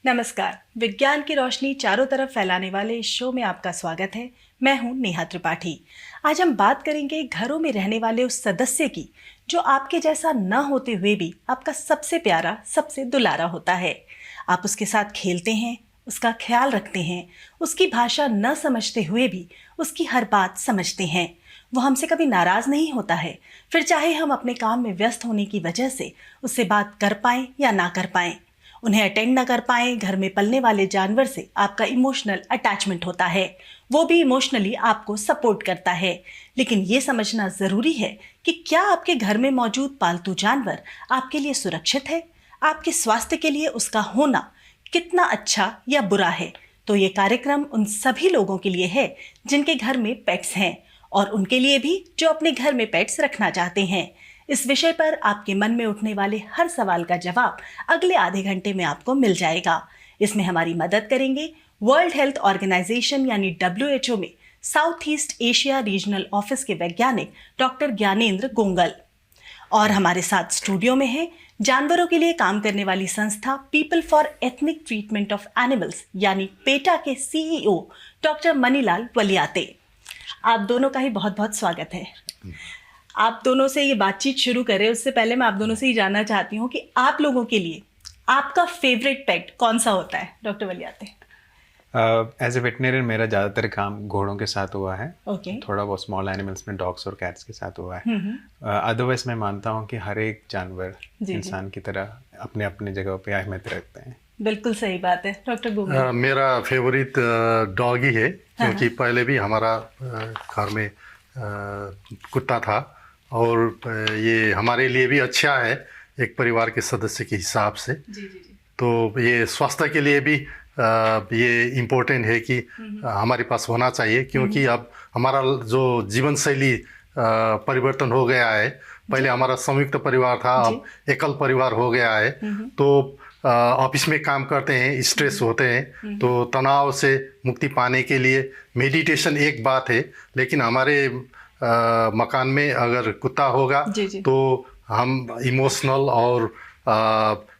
नमस्कार। विज्ञान की रोशनी चारों तरफ फैलाने वाले इस शो में आपका स्वागत है। मैं हूं नेहा त्रिपाठी। आज हम बात करेंगे घरों में रहने वाले उस सदस्य की जो आपके जैसा न होते हुए भी आपका सबसे प्यारा, सबसे दुलारा होता है। आप उसके साथ खेलते हैं, उसका ख्याल रखते हैं, उसकी भाषा न समझते हुए भी उसकी हर बात समझते हैं। वो हमसे कभी नाराज नहीं होता है, फिर चाहे हम अपने काम में व्यस्त होने की वजह से उससे बात कर पाएं या ना कर पाएं, उन्हें अटेंड ना कर पाएं। घर में पलने वाले जानवर से आपका इमोशनल अटैचमेंट होता है, वो भी इमोशनली आपको सपोर्ट करता है। लेकिन ये समझना ज़रूरी है कि क्या आपके घर में मौजूद पालतू जानवर आपके लिए सुरक्षित है, आपके स्वास्थ्य के लिए उसका होना कितना अच्छा या बुरा है। तो ये कार्यक्रम उन सभी लोगों के लिए है जिनके घर में पेट्स हैं, और उनके लिए भी जो अपने घर में पेट्स रखना चाहते हैं। इस विषय पर आपके मन में उठने वाले हर सवाल का जवाब अगले आधे घंटे में आपको मिल जाएगा। इसमें हमारी मदद करेंगे वर्ल्ड हेल्थ ऑर्गेनाइजेशन यानी WHO में south east Asia regional office के वैज्ञानिक डॉक्टर ज्ञानेंद्र गोंगल। और हमारे साथ स्टूडियो में है जानवरों के लिए काम करने वाली संस्था people for ethnic treatment of animals यानी पेटा के CEO डॉक्टर मनीलाल वलियाते। आप दोनों का ही बहुत बहुत स्वागत है। आप दोनों से ये बातचीत शुरू करें उससे पहले मैं आप दोनों से ही जानना चाहती हूँ कि आप लोगों के लिए आपका फेवरेट पेट कौन सा होता है, डॉक्टर वलियाते? एज ए वेटनेरियन मेरा ज़्यादातर काम घोड़ों के साथ हुआ है। थोड़ा बहुत स्मॉल एनिमल्स में डॉग्स और कैट्स के साथ हुआ है। अदरवाइज मैं मानता हूँ कि हर एक जानवर इंसान की तरह अपने अपने जगह पे अहमियत रखते हैं। बिल्कुल सही बात है। डॉक्टर गोंगल? मेरा फेवरेट डॉग ही है, क्योंकि पहले भी हमारा घर में कुत्ता था, और ये हमारे लिए भी अच्छा है एक परिवार के सदस्य के हिसाब से। तो ये स्वास्थ्य के लिए भी ये इम्पोर्टेंट है कि हमारे पास होना चाहिए, क्योंकि अब हमारा जो जीवन शैली परिवर्तन हो गया है। पहले हमारा संयुक्त परिवार था, अब एकल परिवार हो गया है। तो ऑफिस में काम करते हैं, स्ट्रेस होते हैं, तो तनाव से मुक्ति पाने के लिए मेडिटेशन एक बात है, लेकिन हमारे मकान में अगर कुत्ता होगा तो हम इमोशनल और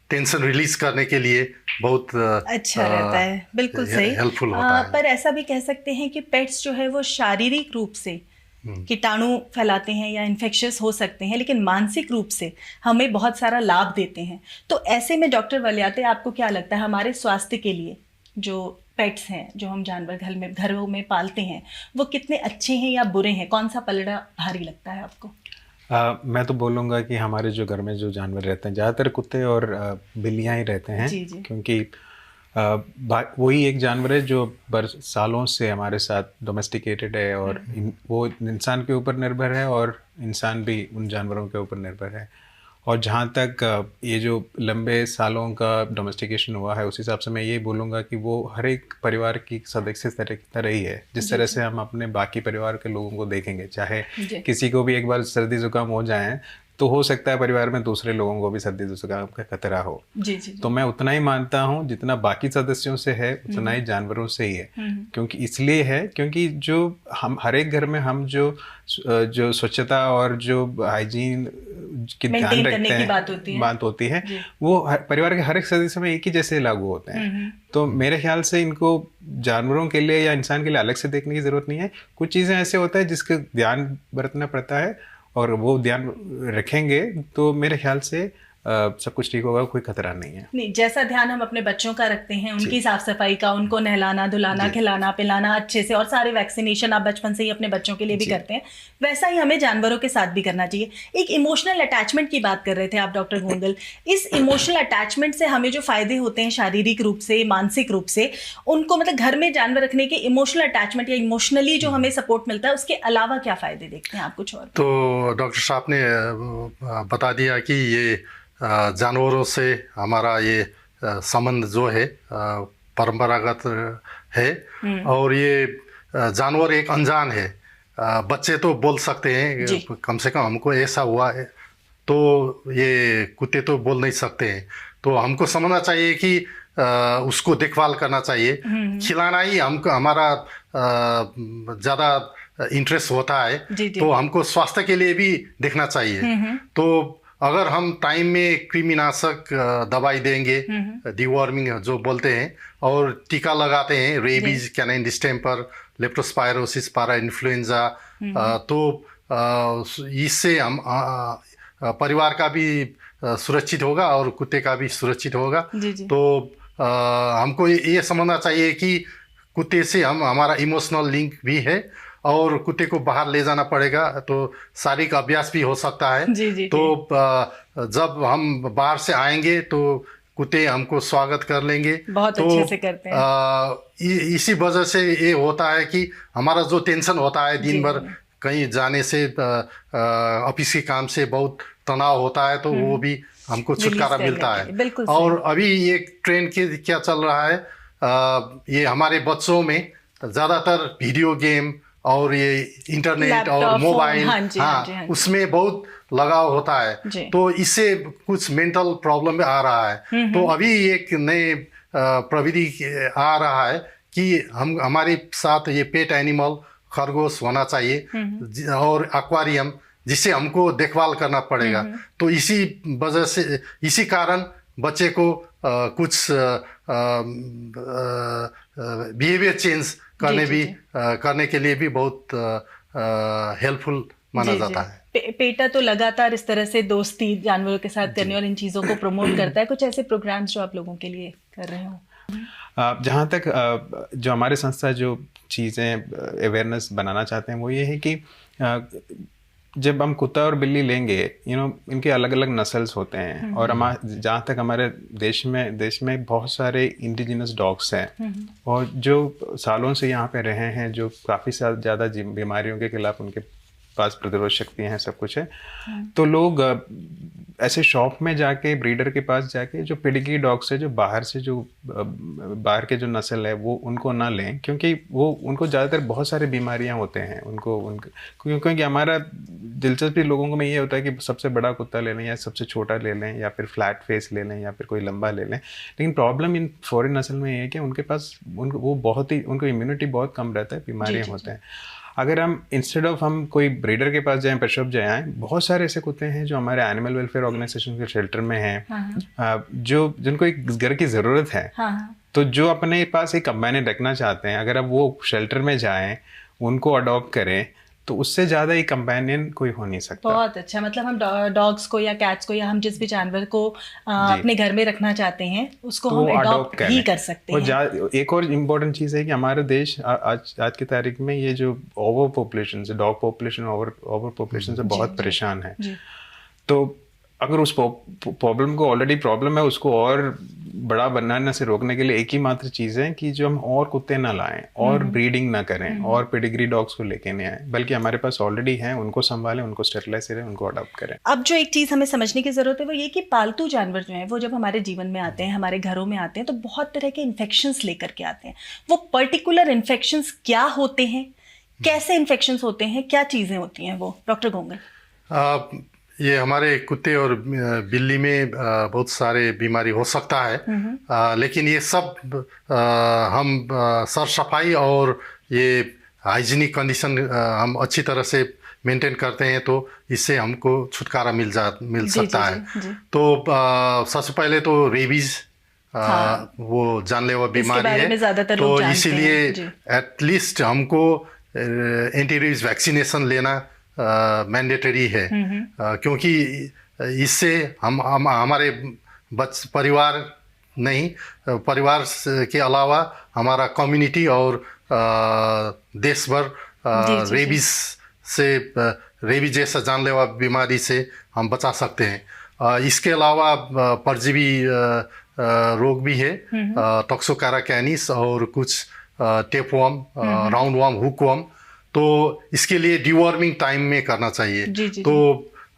टेंशन रिलीज करने के लिए बहुत अच्छा रहता है। बिल्कुल सही, हेल्पफुल होता है। पर ऐसा भी कह सकते हैं कि पेट्स जो है वो शारीरिक रूप से कीटाणु फैलाते हैं या इन्फेक्शियस हो सकते हैं, लेकिन मानसिक रूप से हमें बहुत सारा लाभ देते हैं। तो ऐसे में डॉक्टर वलियाते, आपको क्या लगता है हमारे स्वास्थ्य के लिए जो पेट्स हैं, जो हम जानवर घरों में पालते हैं, वो कितने अच्छे हैं या बुरे हैं? कौन सा पलड़ा भारी लगता है आपको? मैं तो बोलूँगा कि हमारे जो घर में जो जानवर रहते हैं, ज़्यादातर कुत्ते और बिल्लियाँ ही रहते हैं। क्योंकि वही एक जानवर है जो सालों से हमारे साथ डोमेस्टिकेटेड है, और वो इंसान के ऊपर निर्भर है और इंसान भी उन जानवरों के ऊपर निर्भर है। और जहाँ तक ये जो लंबे सालों का डोमेस्टिकेशन हुआ है, उस हिसाब से मैं ये बोलूँगा कि वो हर एक परिवार की सदस्य तरह ही है। जिस तरह से हम अपने बाकी परिवार के लोगों को देखेंगे, चाहे किसी को भी एक बार सर्दी जुकाम हो जाए तो हो सकता है परिवार में दूसरे लोगों को भी सर्दी जुकाम का खतरा हो। तो मैं उतना ही मानता हूँ जितना बाकी सदस्यों से है, उतना ही जानवरों से ही है। क्योंकि इसलिए है क्योंकि जो हम हर एक घर में हम जो स्वच्छता और जो हाइजीन की ध्यान रखते हैं, बात होती है वो परिवार के हर एक सदस्य में एक ही जैसे लागू होते हैं। तो मेरे ख्याल से इनको जानवरों के लिए या इंसान के लिए अलग से देखने की ज़रूरत नहीं है। कुछ चीज़ें ऐसे होता है जिसका ध्यान बरतना पड़ता है, और वो ध्यान रखेंगे तो मेरे ख्याल से सब कुछ ठीक होगा, कोई खतरा नहीं है। नहीं, जैसा ध्यान हम अपने बच्चों का रखते हैं, उनकी साफ सफाई का, उनको नहलाना धुलाना, खिलाना पिलाना अच्छे से, और सारे वैक्सीनेशन आप बचपन से ही अपने बच्चों के लिए भी करते हैं, वैसा ही हमें जानवरों के साथ भी करना चाहिए। एक इमोशनल अटैचमेंट की बात कर रहे थे आप डॉक्टर गोंगल। इस इमोशनल अटैचमेंट से हमें जो फायदे होते हैं शारीरिक रूप से, मानसिक रूप से, उनको मतलब घर में जानवर रखने के इमोशनल अटैचमेंट या इमोशनली जो हमें सपोर्ट मिलता है, उसके अलावा क्या फायदे देखते हैं आप? कुछ और? तो डॉक्टर साहब ने बता दिया कि ये जानवरों से हमारा ये संबंध जो है परंपरागत है, और ये जानवर एक अनजान है। बच्चे तो बोल सकते हैं, कम से कम हमको ऐसा हुआ है, तो ये कुत्ते तो बोल नहीं सकते हैं। तो हमको समझना चाहिए कि उसको देखभाल करना चाहिए, खिलाना ही हमको हमारा ज़्यादा इंटरेस्ट होता है। तो हमको स्वास्थ्य के लिए भी देखना चाहिए। तो अगर हम टाइम में कृमिनाशक दवाई देंगे, डिवॉर्मिंग जो बोलते हैं, और टीका लगाते हैं, रेबीज, कैनाइन डिस्टेम्पर, लेप्टोस्पायरोसिस, पारा इन्फ्लुएंजा, तो इससे हम परिवार का भी सुरक्षित होगा और कुत्ते का भी सुरक्षित होगा। तो हमको ये समझना चाहिए कि कुत्ते से हमारा इमोशनल लिंक भी है, और कुत्ते को बाहर ले जाना पड़ेगा तो शारीरिक अभ्यास भी हो सकता है। तो जब हम बाहर से आएंगे तो कुत्ते हमको स्वागत कर लेंगे, बहुत तो अच्छे से करते हैं। इसी वजह से ये होता है कि हमारा जो टेंशन होता है दिन भर कहीं जाने से, ऑफिस के काम से बहुत तनाव होता है, तो वो भी हमको छुटकारा मिलता है। और अभी एक ट्रेंड क्या चल रहा है, ये हमारे बच्चों में ज़्यादातर वीडियो गेम और ये इंटरनेट और मोबाइल, उसमें बहुत लगाव होता है, तो इससे कुछ मेंटल प्रॉब्लम आ रहा है। तो अभी एक नए प्रविधि आ रहा है कि हमारे साथ ये पेट एनिमल खरगोश होना चाहिए और एक्वेरियम, जिससे हमको देखभाल करना पड़ेगा। तो इसी वजह से, इसी कारण बच्चे को कुछ बिहेवियर चेंज करने के लिए भी बहुत हेल्पफुल माना जाता है। पेटा तो लगातार इस तरह से दोस्ती जानवरों के साथ करने और इन चीज़ों को प्रमोट करता है। कुछ ऐसे प्रोग्राम्स जो आप लोगों के लिए कर रहे हो? जहाँ तक जो हमारे संस्था जो चीज़ें अवेयरनेस बनाना चाहते हैं वो ये है कि जब हम कुत्ता और बिल्ली लेंगे, इनके अलग अलग नस्ल्स होते हैं, और जहाँ तक हमारे देश में बहुत सारे इंडिजिनस डॉग्स हैं, और जो सालों से यहाँ पे रहे हैं, जो काफ़ी ज़्यादा बीमारियों के खिलाफ उनके पास प्रतिरोध शक्तियाँ हैं, सब कुछ है। तो लोग ऐसे शॉप में जाके, ब्रीडर के पास जाके, जो पेडिग्री डॉग्स है, जो बाहर के जो नस्ल है, वो उनको ना लें, क्योंकि वो उनको ज़्यादातर बहुत सारी बीमारियां होते हैं क्योंकि हमारा दिलचस्पी लोगों को में ये होता है कि सबसे बड़ा कुत्ता ले लें, या सबसे छोटा ले लें, या फिर फ्लैट फेस ले लें, या फिर कोई लंबा ले लें। लेकिन प्रॉब्लम इन फॉरेन नस्ल में ये है कि उनके पास उनको इम्यूनिटी बहुत कम रहता है, बीमारियाँ होते हैं। अगर हम इंस्टेड ऑफ हम कोई ब्रीडर के पास जाएं, पेट शॉप जाएं, बहुत सारे ऐसे कुत्ते हैं जो हमारे एनिमल वेलफेयर ऑर्गेनाइजेशन के शेल्टर में हैं, जिनको एक घर की ज़रूरत है। तो जो अपने पास एक कंपेनियन रखना चाहते हैं, अगर अब वो शेल्टर में जाएं, उनको अडॉप्ट करें, तो उससे ज़्यादा एक कंपेनियन कोई हो नहीं सकता। बहुत अच्छा। मतलब हम डॉग्स को या कैट्स को, या हम जिस भी जानवर को अपने घर में रखना चाहते हैं, उसको तो हम अडॉप्ट ही कर सकते हैं। एक और इम्पोर्टेंट चीज़ है कि हमारा देश आज की तारीख में ये जो ओवर पॉपुलेशन से, डॉग पॉपुलेशन ओवर पॉपुलेशन से बहुत परेशान है। तो अगर उस प्रॉब्लम को, ऑलरेडी प्रॉब्लम है, उसको और बड़ा बनाने से रोकने के लिए एक ही मात्र चीज़ है कि जो हम और कुत्ते ना लाएं, और ब्रीडिंग ना करें, और पेडिग्री डॉग्स को लेके नहीं आए, बल्कि हमारे पास ऑलरेडी हैं, उनको संभालें, उनको स्टेरिलाइज करें, उनको अडॉप्ट करें। अब जो एक चीज़ हमें समझने की ज़रूरत है वो ये कि पालतू जानवर जो हैं, वो जब हमारे जीवन में आते हैं, हमारे घरों में आते हैं, तो बहुत तरह के इन्फेक्शंस लेकर के आते हैं। वो पर्टिकुलर इन्फेक्शंस क्या होते हैं, कैसे इन्फेक्शंस होते हैं, क्या चीज़ें होती हैं वो, डॉक्टर गोंगल? ये हमारे कुत्ते और बिल्ली में बहुत सारे बीमारी हो सकता है, लेकिन ये सब हम सर सफाई और ये हाइजीनिक कंडीशन हम अच्छी तरह से मेंटेन करते हैं, तो इससे हमको छुटकारा मिल सकता है। तो सबसे पहले तो रेबीज, वो जानलेवा बीमारी है, तो इसीलिए एटलीस्ट हमको एंटी रेबीज वैक्सीनेशन लेना मैंडेटरी है, क्योंकि इससे हमारे परिवार के अलावा हमारा कम्युनिटी और देश भर रेबीज जैसा जानलेवा बीमारी से हम बचा सकते हैं। इसके अलावा परजीवी रोग भी है, टॉक्सोकारा कैनिस और कुछ टेपवर्म, राउंडवर्म, हुकवर्म। तो इसके लिए डिवॉर्मिंग टाइम में करना चाहिए। तो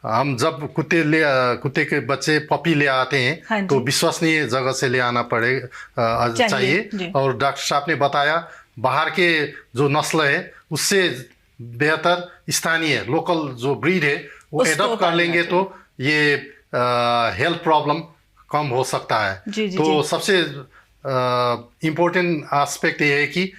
हम जब कुत्ते के बच्चे पपी ले आते हैं, तो विश्वसनीय जगह से ले आना चाहिए। और डॉक्टर साहब ने बताया बाहर के जो नस्ल है उससे बेहतर स्थानीय लोकल जो ब्रीड है वो एडॉप्ट कर लेंगे, तो ये हेल्थ प्रॉब्लम कम हो सकता है। तो सबसे इम्पोर्टेंट एस्पेक्ट ये है कि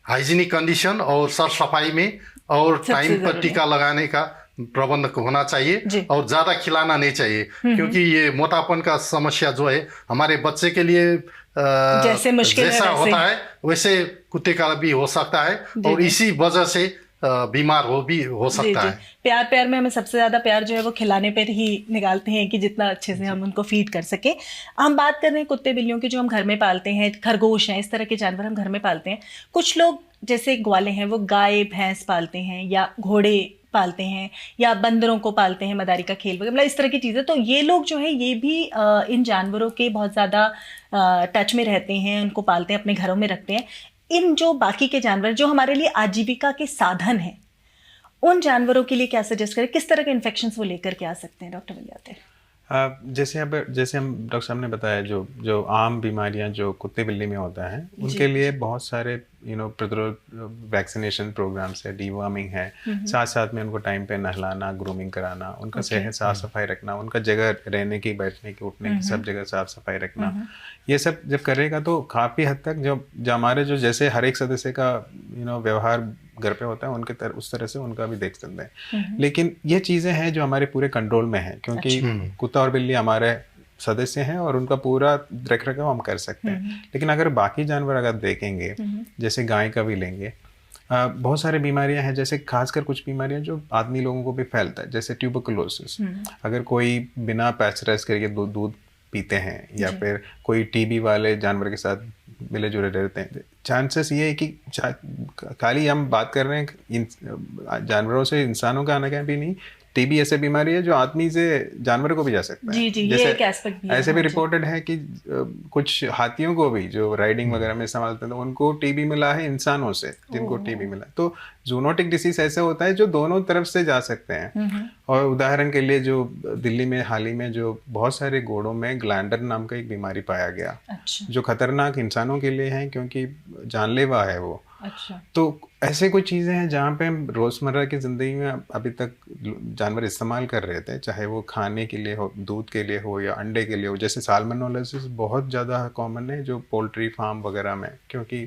हाइजीनिक कंडीशन और साफ सफाई में और टाइम पर टीका लगाने का प्रबंध होना चाहिए और ज़्यादा खिलाना नहीं चाहिए, क्योंकि ये मोटापन का समस्या जो है हमारे बच्चे के लिए जैसे मुश्किल जैसा होता है वैसे कुत्ते का भी हो सकता है, और इसी वजह से बीमार हो सकता है। प्यार प्यार में हमें सबसे ज्यादा प्यार जो है वो खिलाने पर ही निकालते हैं कि जितना अच्छे से हम उनको फीड कर सके। हम बात कर रहे हैं कुत्ते बिल्लियों की जो हम घर में पालते हैं, खरगोश हैं, इस तरह के जानवर हम घर में पालते हैं। कुछ लोग जैसे ग्वाले हैं वो गाय भैंस पालते हैं या घोड़े पालते हैं या बंदरों को पालते हैं, मदारी का खेल वगैरह, मतलब इस तरह की चीज़ें। तो ये लोग जो है ये भी इन जानवरों के बहुत ज़्यादा टच में रहते हैं, उनको पालते हैं, अपने घरों में रखते हैं। इन जो बाकी के जानवर जो हमारे लिए आजीविका के साधन हैं, उन जानवरों के लिए क्या सजेस्ट करें, किस तरह के इन्फेक्शंस वो लेकर के आ सकते हैं डॉक्टर बलियाते? जैसे हम डॉक्टर साहब ने बताया, जो आम बीमारियां जो कुत्ते बिल्ली में होता है उनके लिए बहुत सारे प्रतिरोध वैक्सीनेशन प्रोग्राम्स है, डीवर्मिंग है, साथ साथ में उनको टाइम पे नहलाना, ग्रूमिंग कराना, उनका सेहत साफ सफाई रखना, उनका जगह रहने की, बैठने की, उठने की सब जगह साफ सफाई रखना, ये सब जब करेगा तो काफ़ी हद तक जो हमारे जो जैसे हर एक सदस्य का व्यवहार घर पे होता है उनके उस तरह से उनका भी देख सकते हैं। लेकिन ये चीज़ें हैं जो हमारे पूरे कंट्रोल में हैं, क्योंकि कुत्ता और बिल्ली हमारे सदस्य हैं और उनका पूरा रख रखाव हम कर सकते हैं। लेकिन अगर बाकी जानवर अगर देखेंगे, जैसे गाय का भी लेंगे, बहुत सारी बीमारियां हैं, जैसे खासकर कुछ बीमारियां जो आदमी लोगों को भी फैलता है, जैसे ट्यूबरकुलोसिस। अगर कोई बिना पैस्चराइज करके दूध पीते हैं या फिर कोई टीबी वाले जानवर के साथ मिले जुले रहते हैं, चांसेस ये है कि खाली हम बात कर रहे हैं जानवरों से इंसानों का आना, क्या भी नहीं, टीबी ऐसे बीमारी है जो आदमी से जानवर को भी जा सकता है। जी, जैसे ये एक एस्पेक्ट भी है। ऐसे भी रिपोर्टेड है कि कुछ हाथियों को भी जो राइडिंग वगैरह में संभालते हैं उनको टीबी मिला है इंसानों से, जिनको टीबी मिला। तो जूनोटिक डिसीज ऐसे होता है जो दोनों तरफ से जा सकते हैं। और उदाहरण के लिए जो दिल्ली में हाल ही में जो बहुत सारे घोड़ों में ग्लैंडर नाम का एक बीमारी पाया गया, जो खतरनाक इंसानों के लिए है क्योंकि जानलेवा है वो। तो ऐसे कुछ चीज़ें हैं जहाँ पे हम रोज़मर्रा की ज़िंदगी में अभी तक जानवर इस्तेमाल कर रहे थे, चाहे वो खाने के लिए हो, दूध के लिए हो या अंडे के लिए हो। जैसे साल्मोनेलोसिस बहुत ज़्यादा कॉमन है जो पोल्ट्री फार्म वगैरह में, क्योंकि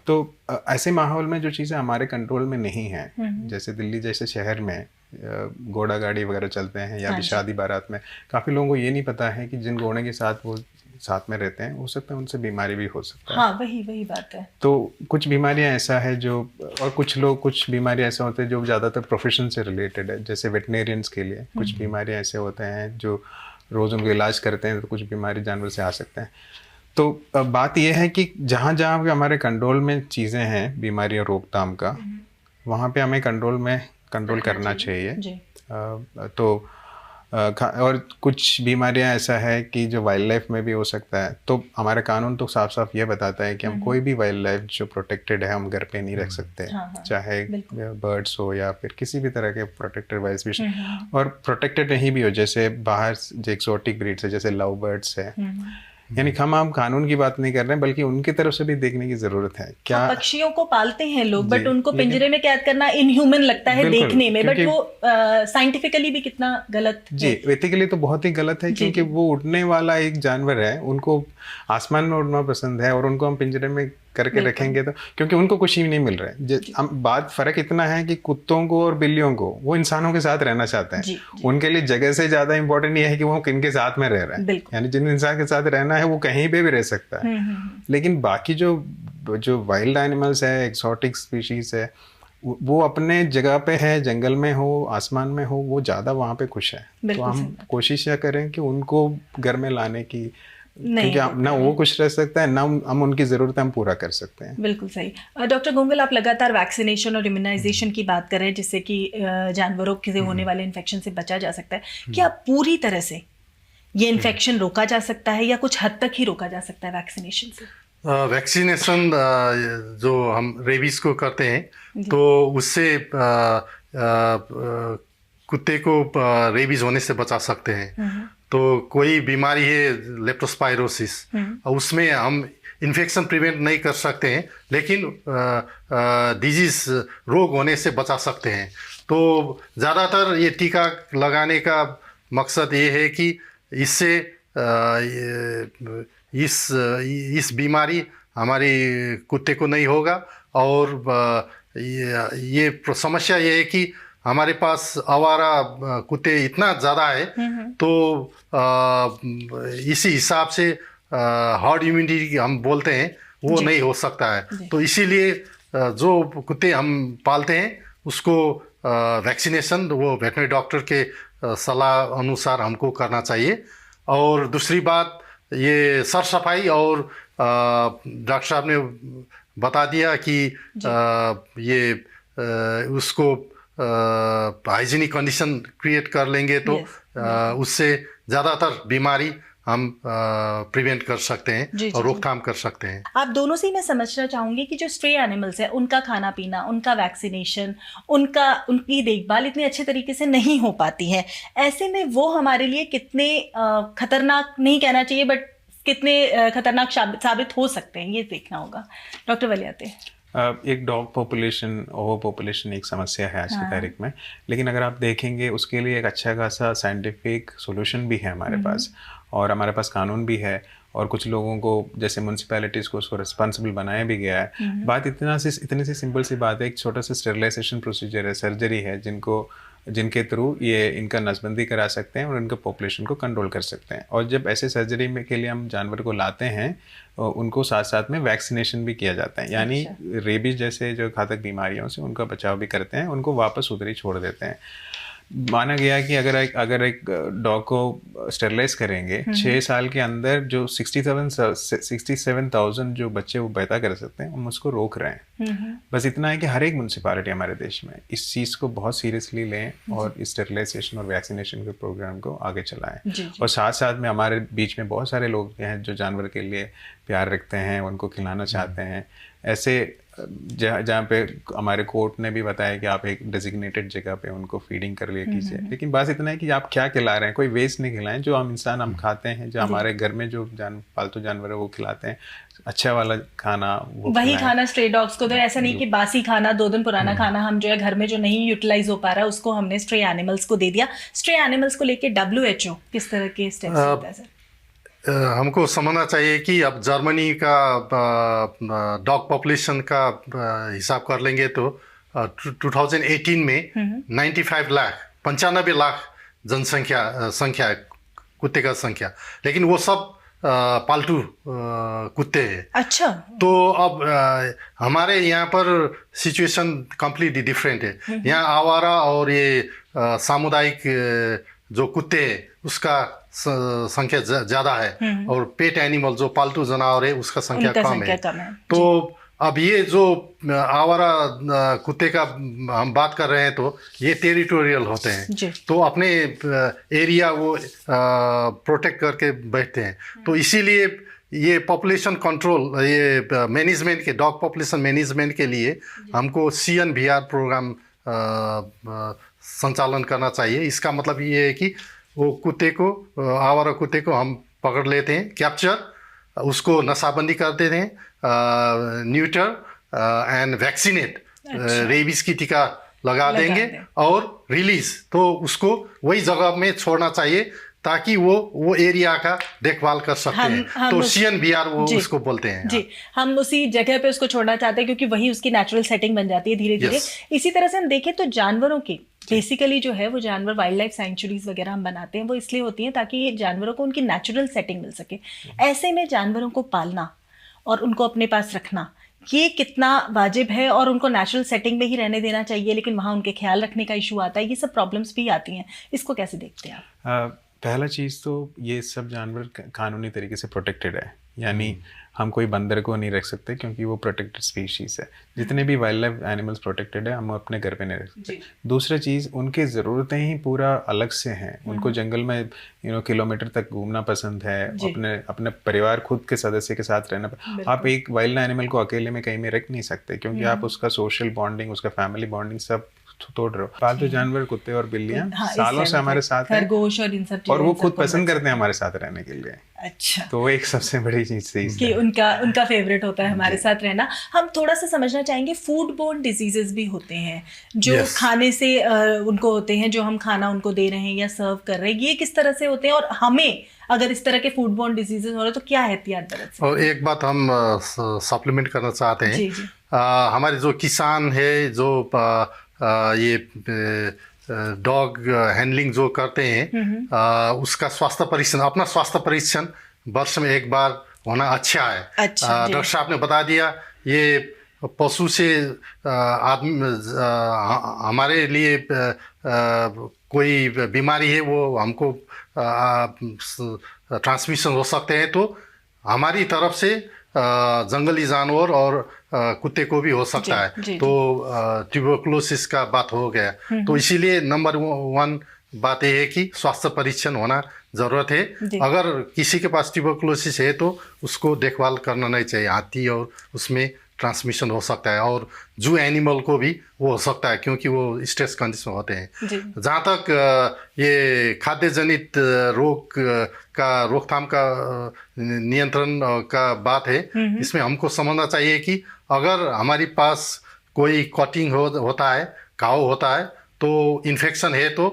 तो ऐसे माहौल में जो चीज़ें हमारे कंट्रोल में नहीं हैं, जैसे दिल्ली जैसे शहर में घोड़ा गाड़ी वगैरह चलते हैं या भी शादी बारात में, काफ़ी लोगों को ये नहीं पता है कि जिन घोड़े के साथ वो साथ में रहते हैं हो सकता है उनसे बीमारी भी हो सकता है। हाँ, वही बात है। तो कुछ बीमारियां ऐसा है जो, और कुछ बीमारियां ऐसे होते हैं जो ज़्यादातर प्रोफेशन से रिलेटेड है, जैसे वेटनेरियंस के लिए कुछ बीमारियां ऐसे होते हैं जो रोज़ उनको इलाज करते हैं, तो कुछ बीमारी जानवर से आ सकते हैं। तो बात यह है कि जहाँ जहाँ भी हमारे कंट्रोल में चीज़ें हैं, बीमारी और रोकथाम का, वहाँ पे हमें कंट्रोल करना चाहिए। तो और कुछ बीमारियां ऐसा है कि जो वाइल्ड लाइफ में भी हो सकता है। तो हमारा कानून तो साफ साफ ये बताता है कि हम कोई भी वाइल्ड लाइफ जो प्रोटेक्टेड है हम घर पे नहीं रख सकते, चाहे बर्ड्स हो या फिर किसी भी तरह के प्रोटेक्टेड वाइल्ड स्पीशीज। और प्रोटेक्टेड नहीं भी हो, जैसे बाहर जो एक्सोटिक ब्रीड्स है जैसे लव बर्ड्स है, यानी हम कानून की बात नहीं कर रहे हैं बल्कि उनकी तरफ से भी देखने की जरूरत है। क्या पक्षियों को पालते हैं लोग, बट उनको पिंजरे में कैद करना इनह्यूमन लगता है देखने में, बट वो साइंटिफिकली भी कितना गलत है। जी, एथिकली तो बहुत ही गलत है, क्योंकि वो उड़ने वाला एक जानवर है, उनको आसमान में उड़ना पसंद है और उनको हम पिंजरे में करके रखेंगे तो, क्योंकि उनको कुछ ही नहीं मिल रहा है। बात फर्क इतना है कि कुत्तों को और बिल्लियों को वो इंसानों के साथ रहना चाहते हैं। उनके लिए जगह से ज्यादा इंपॉर्टेंट ये है कि वो किन के साथ में रह रहा है, यानी जिन इंसान के साथ रहना है वो कहीं पे भी रह सकता है। लेकिन बाकी जो वाइल्ड एनिमल्स है, एक्सोटिक स्पीशीज है, वो अपने जगह पे है, जंगल में हो, आसमान में हो, वो ज्यादा वहाँ पे खुश है। तो हम कोशिश यह करें कि उनको घर में लाने की, क्योंकि ना वो कुछ रह सकता है ना हम उनकी ज़रूरत हम पूरा कर सकते हैं। बिल्कुल सही। डॉक्टर गोंगल, आप लगातार वैक्सीनेशन और इम्यूनाइजेशन की बात कर रहे हैं जिससे कि जानवरों से होने वाले इन्फेक्शन से बचा जा सकता है। क्या पूरी तरह से ये इन्फेक्शन रोका जा सकता है या कुछ हद तक ही रोका जा सकता है वैक्सीनेशन से? वैक्सीनेशन जो हम रेबीज को करते हैं तो उससे कुत्ते को रेबीज होने से बचा सकते हैं। तो कोई बीमारी है लेप्टोस्पाइरोसिस, उसमें हम इन्फेक्शन प्रिवेंट नहीं कर सकते हैं, लेकिन डिजीज रोग होने से बचा सकते हैं। तो ज़्यादातर ये टीका लगाने का मकसद ये है कि इससे इस बीमारी हमारी कुत्ते को नहीं होगा। और ये समस्या ये है कि हमारे पास आवारा कुत्ते इतना ज़्यादा है, तो इसी हिसाब से हर्ड इम्यूनिटी हम बोलते हैं वो नहीं हो सकता है। तो इसीलिए जो कुत्ते हम पालते हैं उसको वैक्सीनेशन वो वेटनरी डॉक्टर के सलाह अनुसार हमको करना चाहिए। और दूसरी बात, ये साफ सफाई, और डॉक्टर साहब ने बता दिया कि ये उसको हाइजीनिक कंडीशन क्रिएट कर लेंगे तो उससे ज़्यादातर बीमारी हम प्रिवेंट कर सकते हैं और रोकथाम कर सकते हैं। आप दोनों से मैं समझना चाहूँगी कि जो स्ट्रे एनिमल्स है उनका खाना पीना, उनका वैक्सीनेशन, उनकी देखभाल इतनी अच्छे तरीके से नहीं हो पाती है। ऐसे में वो हमारे लिए कितने खतरनाक नहीं कहना चाहिए, बट कितने खतरनाक साबित हो सकते हैं, ये देखना होगा। डॉक्टर वलियाते, एक डॉग पॉपुलेशन, ओवर पॉपुलेशन एक समस्या है आज की तारीख में, लेकिन अगर आप देखेंगे उसके लिए एक अच्छा खासा साइंटिफिक सॉल्यूशन भी है हमारे पास, और हमारे पास कानून भी है, और कुछ लोगों को जैसे म्यूनसिपैलिटीज़ को उसको रिस्पॉन्सिबल बनाया भी गया है। बात इतनी सी सिंपल सी बात है, एक छोटा सा स्टेरिलाइजेशन प्रोसीजर है, सर्जरी है, जिनके थ्रू ये इनका नसबंदी करा सकते हैं और इनका पॉपुलेशन को कंट्रोल कर सकते हैं। और जब ऐसे सर्जरी में के लिए हम जानवर को लाते हैं, उनको साथ साथ में वैक्सीनेशन भी किया जाता है, यानी रेबीज जैसे जो घातक बीमारियों से उनका बचाव भी करते हैं, उनको वापस उधर ही छोड़ देते हैं। माना गया कि अगर एक डॉग को स्टेरलाइज करेंगे 6 साल के अंदर जो 67,000 जो बच्चे वो पैदा कर सकते हैं, हम उसको रोक रहे हैं। बस इतना है कि हर एक म्यूनसिपैलिटी हमारे देश में इस चीज़ को बहुत सीरियसली लें और स्टेरलाइजेशन और वैक्सीनेशन के प्रोग्राम को आगे चलाएं। और साथ साथ में हमारे बीच में बहुत सारे लोग हैं जो जानवर के लिए प्यार रखते हैं, उनको खिलाना चाहते हैं। ऐसे जहाँ पे हमारे कोर्ट ने भी बताया कि आप एक डेजिग्नेटेड जगह पे उनको फीडिंग कर लिया कीजिए, लेकिन बात इतना है कि आप क्या खिला रहे हैं, कोई वेस्ट नहीं खिलाएं। जो हम खाते हैं, जो हमारे घर में जो पालतू जानवर है वो खिलाते हैं, अच्छा वाला खाना वही खाना स्ट्रे डॉग्स को। तो ऐसा नहीं कि बासी खाना, 2 दिन पुराना खाना हम जो है घर में जो नहीं यूटिलाइज हो पा रहा है उसको हमने स्ट्रे एनिमल्स को दे दिया। स्ट्रे एनिमल्स को लेके WHO किस तरह के स्टेप्स लेता है सर? हमको समझना चाहिए कि अब जर्मनी का डॉग पॉपुलेशन का हिसाब कर लेंगे तो 2018 में 95 लाख संख्या है कुत्ते का संख्या, लेकिन वो सब पालतू कुत्ते हैं। अच्छा। तो अब हमारे यहाँ पर सिचुएशन कम्प्लीटली डिफरेंट है। यहाँ आवारा और ये सामुदायिक जो कुत्ते हैं उसका संख्या ज़्यादा है, और पेट एनिमल जो पालतू जानवर है उसका संख्या कम है। तो अब ये जो आवारा कुत्ते का हम बात कर रहे हैं तो ये टेरिटोरियल होते हैं, तो अपने एरिया वो प्रोटेक्ट करके बैठते हैं। तो इसीलिए ये पॉपुलेशन कंट्रोल, ये मैनेजमेंट के, डॉग पॉपुलेशन मैनेजमेंट के लिए हमको CNVR प्रोग्राम संचालन करना चाहिए। इसका मतलब ये है कि वो कुत्ते को, आवारा कुत्ते को हम पकड़ लेते हैं, कैप्चर, उसको नशाबंदी कर देते हैं, न्यूटर एंड वैक्सीनेट, रेबीज की टीका लगा देंगे और रिलीज। तो उसको वही जगह में छोड़ना चाहिए ताकि वो एरिया का देखभाल कर सकते हैं। तो CNVR वो उसको बोलते हैं। जी, हम उसी जगह पे उसको छोड़ना चाहते हैं क्योंकि वही उसकी नेचुरल सेटिंग बन जाती है धीरे धीरे। इसी तरह से हम देखें तो जानवरों की बेसिकली जो है वो जानवर वाइल्ड लाइफ सेंचुरीज वगैरह हम बनाते हैं, वो इसलिए होती हैं ताकि जानवरों को उनकी नेचुरल सेटिंग मिल सके। ऐसे में जानवरों को पालना और उनको अपने पास रखना, ये कितना वाजिब है, और उनको नेचुरल सेटिंग में ही रहने देना चाहिए, लेकिन वहाँ उनके ख्याल रखने का इशू आता है, ये सब प्रॉब्लम्स भी आती हैं। इसको कैसे देखते हैं आप? पहला चीज़ तो ये सब जानवर कानूनी तरीके से प्रोटेक्टेड है, यानी हम कोई बंदर को नहीं रख सकते क्योंकि वो प्रोटेक्टेड स्पीशीज़ है। जितने भी वाइल्ड लाइफ एनिमल्स प्रोटेक्टेड है, हम अपने घर पे नहीं रख सकते। दूसरा चीज़, उनकी ज़रूरतें ही पूरा अलग से हैं। उनको जंगल में किलोमीटर तक घूमना पसंद है, अपने परिवार, खुद के सदस्य के साथ रहना। आप एक वाइल्ड एनिमल को अकेले में कहीं में रख नहीं सकते क्योंकि आप उसका सोशल बॉन्डिंग, उसका फैमिली बॉन्डिंग सब तोड़ रहे हो। पालतू जानवर कुत्ते और बिल्लियां सालों से हमारे साथ हैं, खरगोश और इन सब और वो खुद पसंद करते हैं हमारे साथ रहने के लिए। अच्छा, तो वो एक सबसे बड़ी चीज़ थी कि उनका फेवरेट होता है हमारे साथ रहना। हम थोड़ा सा समझना चाहेंगे, फूड बोर्न डिजीजेस भी होते हैं जो खाने से उनको होते हैं, जो हम खाना उनको दे रहे हैं या सर्व कर रहे हैं, ये किस तरह से होते हैं, और हमें अगर इस तरह के फूड बोर्न डिजीजेस हो रहे तो क्या एहतियात बरतें? और एक बात हम सप्लीमेंट करना चाहते हैं। हमारे जो किसान है, जो ये डॉग हैंडलिंग जो करते हैं उसका स्वास्थ्य परीक्षण, अपना स्वास्थ्य परीक्षण वर्ष में एक बार होना अच्छा है। डॉक्टर साहब ने बता दिया ये पशु से आदमी हमारे लिए कोई बीमारी है वो हमको ट्रांसमिशन हो सकते हैं, तो हमारी तरफ से जंगली जानवर और कुत्ते को भी हो सकता है। तो ट्यूबरकुलोसिस का बात हो गया, तो इसीलिए नंबर 1 बात यह है कि स्वास्थ्य परीक्षण होना ज़रूरत है। अगर किसी के पास ट्यूबरकुलोसिस है तो उसको देखभाल करना नहीं चाहिए। हाथी और उसमें ट्रांसमिशन हो सकता है और जू एनिमल को भी वो हो सकता है क्योंकि वो स्ट्रेस कंडीशन होते हैं। जहाँ तक ये खाद्य जनित रोग का रोकथाम का नियंत्रण का बात है, इसमें हमको समझना चाहिए कि अगर हमारे पास कोई कटिंग होता है, घाव होता है, तो इन्फेक्शन है तो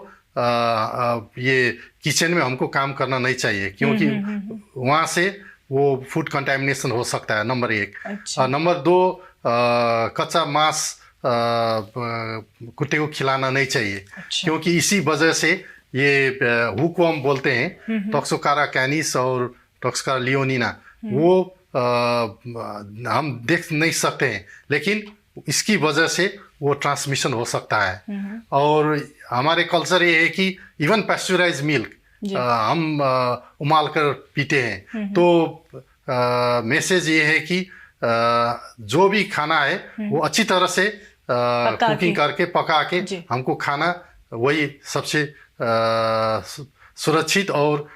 ये किचन में हमको काम करना नहीं चाहिए क्योंकि वहाँ से वो फूड कंटामिनेशन हो सकता है, नंबर 1। नंबर 2 कच्चा मांस कुत्ते को खिलाना नहीं चाहिए क्योंकि इसी वजह से ये हुकवर्म बोलते हैं, टॉक्सोकारा कैनिस और टॉक्सोकारा लियोनिना, वो हम देख नहीं सकते हैं लेकिन इसकी वजह से वो ट्रांसमिशन हो सकता है। और हमारे कल्चर ये है कि इवन पैस्चराइज मिल्क हम उबाल कर पीते हैं, तो मैसेज ये है कि जो भी खाना है वो अच्छी तरह से कुकिंग करके पका के हमको खाना, वही सबसे सुरक्षित और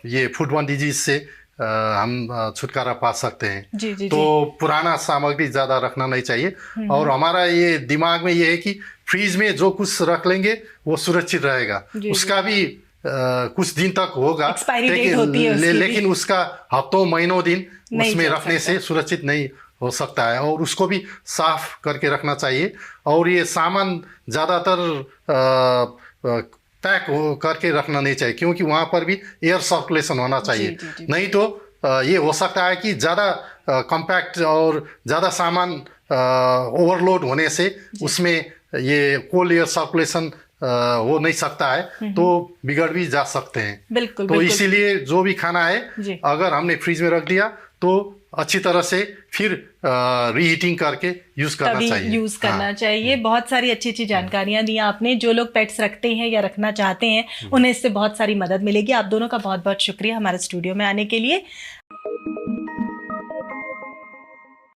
ये फूडबॉर्न डिजीज से हम छुटकारा पा सकते हैं। तो पुराना सामग्री ज़्यादा रखना नहीं चाहिए और हमारा ये दिमाग में ये है कि फ्रीज में जो कुछ रख लेंगे वो सुरक्षित रहेगा। उसका भी कुछ दिन तक होगा लेकिन उसका हफ्तों महीनों दिन उसमें रखने से सुरक्षित नहीं हो सकता है और उसको भी साफ करके रखना चाहिए। और ये सामान ज़्यादातर पैक करके रखना नहीं चाहिए क्योंकि वहाँ पर भी एयर सर्कुलेशन होना चाहिए। नहीं तो ये हो सकता है कि ज़्यादा कॉम्पैक्ट और ज़्यादा सामान ओवरलोड होने से उसमें ये कोल्ड एयर सर्कुलेशन हो नहीं सकता है, तो बिगड़ भी जा सकते हैं। बिल्कुल, तो इसीलिए जो भी खाना है अगर हमने फ्रिज में रख दिया तो अच्छी तरह से फिर रीहीटिंग करके यूज़ करना चाहिए। बहुत सारी अच्छी अच्छी जानकारियां दी आपने। जो लोग पेट्स रखते हैं या रखना चाहते हैं उन्हें इससे बहुत सारी मदद मिलेगी। आप दोनों का बहुत बहुत शुक्रिया हमारे स्टूडियो में आने के लिए।